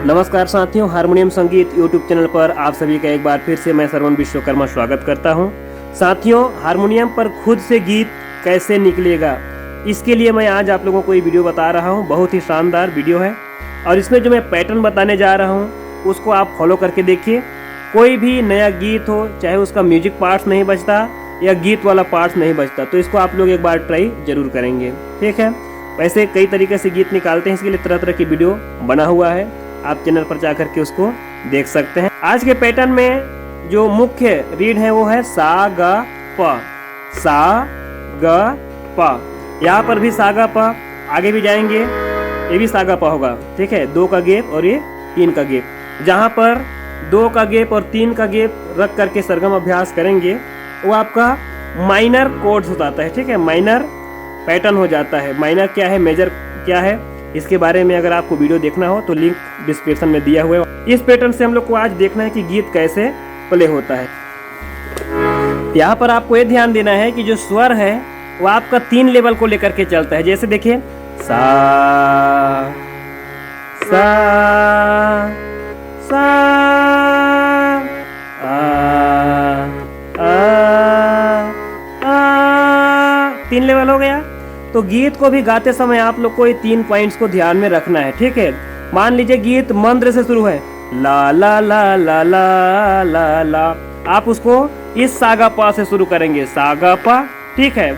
नमस्कार साथियों, हारमोनियम संगीत यूट्यूब चैनल पर आप सभी का एक बार फिर से मैं श्रवण विश्वकर्मा स्वागत करता हूं। साथियों, हारमोनियम पर खुद से गीत कैसे निकलेगा, इसके लिए मैं आज आप लोगों को ये वीडियो बता रहा हूं। बहुत ही शानदार वीडियो है और इसमें जो मैं पैटर्न बताने जा रहा हूं उसको आप फॉलो करके देखिए। कोई भी नया गीत हो, चाहे उसका म्यूजिक पार्ट्स नहीं बजता या गीत वाला पार्ट्स नहीं बजता, तो इसको आप लोग एक बार ट्राई जरूर करेंगे। ठीक है, वैसे कई तरीके से गीत निकालते हैं, इसके लिए तरह तरह की वीडियो बना हुआ है, आप चैनल पर जा करके उसको देख सकते हैं। आज के पैटर्न में जो मुख्य रीड है वो है सा ग प, सा ग प। यहाँ पर भी सा ग प, आगे भी जाएंगे ये भी सा ग प होगा। ठीक है, 2 का गैप और ये 3 का गैप। जहाँ पर 2 का गैप और 3 का गैप रख करके सरगम अभ्यास करेंगे वो आपका माइनर कोड्स हो जाता है। ठीक है, माइनर पैटर्न हो जाता है। माइनर क्या है, मेजर क्या है, इसके बारे में अगर आपको वीडियो देखना हो तो लिंक डिस्क्रिप्शन में दिया हुआ है। इस पैटर्न से हम लोग को आज देखना है कि गीत कैसे प्ले होता है। यहाँ पर आपको ये ध्यान देना है कि जो स्वर है वो आपका 3 लेवल को लेकर के चलता है। जैसे देखिए सा सा सा आ 3 लेवल हो गया। तो गीत को भी गाते समय आप लोग को ये 3 पॉइंट्स को ध्यान में रखना है। ठीक है, मान लीजिए गीत मंद्र से शुरू है, ला ला ला ला ला ला ला, आप उसको इस सागा पा से शुरू करेंगे, सागा पा। ठीक है,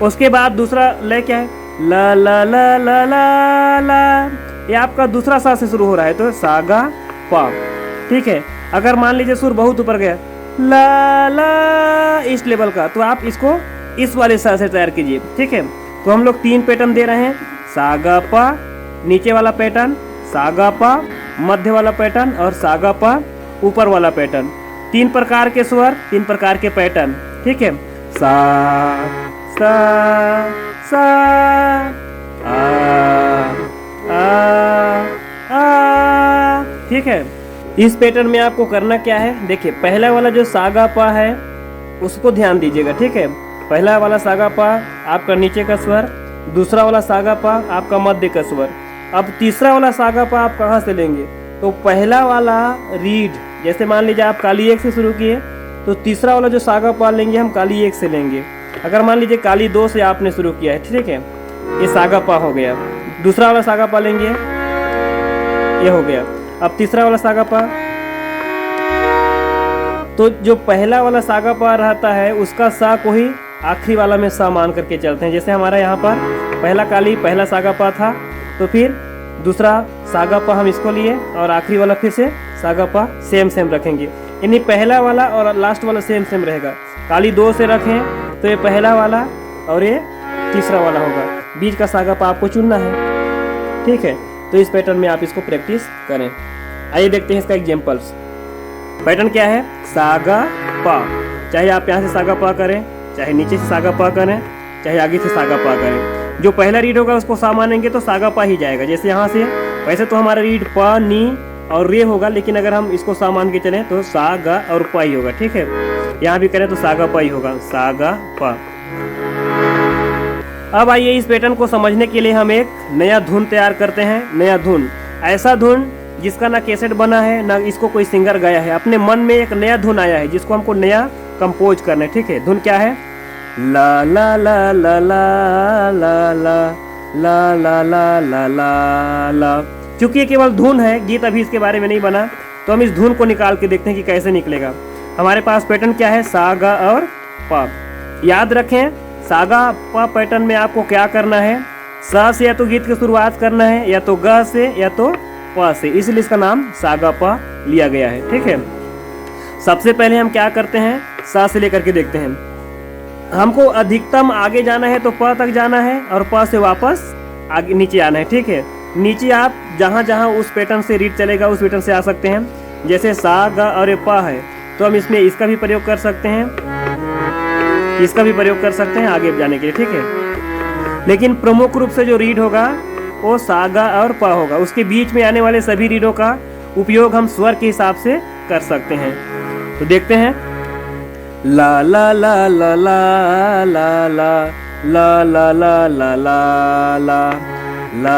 उसके बाद दूसरा लय क्या है, ला ला ला ला ला ला, ये आपका दूसरा सा से शुरू हो रहा है तो सागा पा। ठीक है, अगर मान लीजिए सुर बहुत ऊपर गया, ला ला इस लेवल का, तो आप इसको इस वाले सा से तैयार कीजिए। ठीक है, तो हम लोग 3 पैटर्न दे रहे हैं, सागा पा नीचे वाला पैटर्न, सागा पा मध्य वाला पैटर्न और सागा पा ऊपर वाला पैटर्न। 3 प्रकार के स्वर, 3 प्रकार के पैटर्न। ठीक है, सा सा सा आ। ठीक है, इस पैटर्न में आपको करना क्या है, देखिए पहला वाला जो सागा पा है उसको ध्यान दीजिएगा। ठीक है, पहला वाला सागा पा आपका नीचे का स्वर, दूसरा वाला सागा पा आपका मध्य का स्वर। अब तीसरा वाला सागा पा आप कहाँ से लेंगे, तो पहला वाला रीड, जैसे मान लीजिए आप काली 1 से शुरू किए तो तीसरा वाला जो सागा पा लेंगे हम काली 1 से लेंगे। अगर मान लीजिए काली 2 से आपने शुरू किया है, ठीक है, ये सागा पा हो गया। दूसरा वाला सागा पा लेंगे, ये हो गया। अब तीसरा वाला सागा पा, तो जो पहला वाला सागा पा रहता है उसका सा को ही आखिरी वाला में सा मान करके चलते हैं। जैसे हमारा यहाँ पर पहला काली पहला सागा पा था, तो फिर दूसरा सागा पा हम इसको लिए और आखिरी वाला फिर से सागा पा सेम रखेंगे, यानी पहला वाला और लास्ट वाला सेम रहेगा। काली 2 से रखें तो ये पहला वाला और ये तीसरा वाला होगा, बीच का सागा पा आपको चुनना है। ठीक है, तो इस पैटर्न में आप इसको प्रैक्टिस करें। आइए देखते हैं इसका एग्जाम्पल्स। पैटर्न क्या है, सागा पा, चाहे आप यहाँ से सागा पा करें, चाहे नीचे से सागा पा करें, चाहे आगे से सागा पा करें। जो पहला रीड होगा उसको सा मानेंगे तो सागा पा ही जाएगा। जैसे यहाँ से वैसे तो हमारा रीड पा नी और रे होगा, लेकिन अगर हम इसको सा मान के चलें तो सा गा और पा ही होगा। ठीक है, यहाँ भी करें तो सागा पा ही होगा, सागा पा। अब आइए इस पैटर्न को समझने के लिए हम एक नया धुन तैयार करते हैं। नया धुन, ऐसा धुन जिसका ना कैसेट बना है ना इसको कोई सिंगर गाया है, अपने मन में एक नया धुन आया है जिसको हमको नया कंपोज करना है। ठीक है, धुन क्या है, ला ला ला ला ला ला ला ला ला ला ला ला ला। चूंकि ये केवल धुन है, गीत अभी इसके बारे में नहीं बना, तो हम इस धुन को निकाल के देखते हैं कि कैसे निकलेगा। हमारे पास पैटर्न क्या है, सा गा और पा। याद रखें, सागा पा पैटर्न में आपको क्या करना है, सा से या तो गीत की शुरुआत करना है, या तो ग से या तो पा से, इसलिए इसका नाम सागा पा लिया गया है। ठीक है, सबसे पहले हम क्या करते हैं, सा से लेकर के देखते हैं। हमको अधिकतम आगे जाना है तो प तक जाना है और प से वापस आगे नीचे आना है। ठीक है, नीचे आप जहाँ जहाँ उस पैटर्न से रीड चलेगा उस पैटर्न से आ सकते हैं। जैसे सा गा और ये पा है तो हम इसमें इसका भी प्रयोग कर सकते हैं, इसका भी प्रयोग कर सकते हैं आगे जाने के लिए। ठीक है, लेकिन प्रमुख रूप से जो रीड होगा वो सा गा और पा होगा। उसके बीच में आने वाले सभी रीडों का उपयोग हम स्वर के हिसाब से कर सकते हैं। तो देखते हैं, ला ला ला ला ला ला ला ला ला ला ला ला ला ला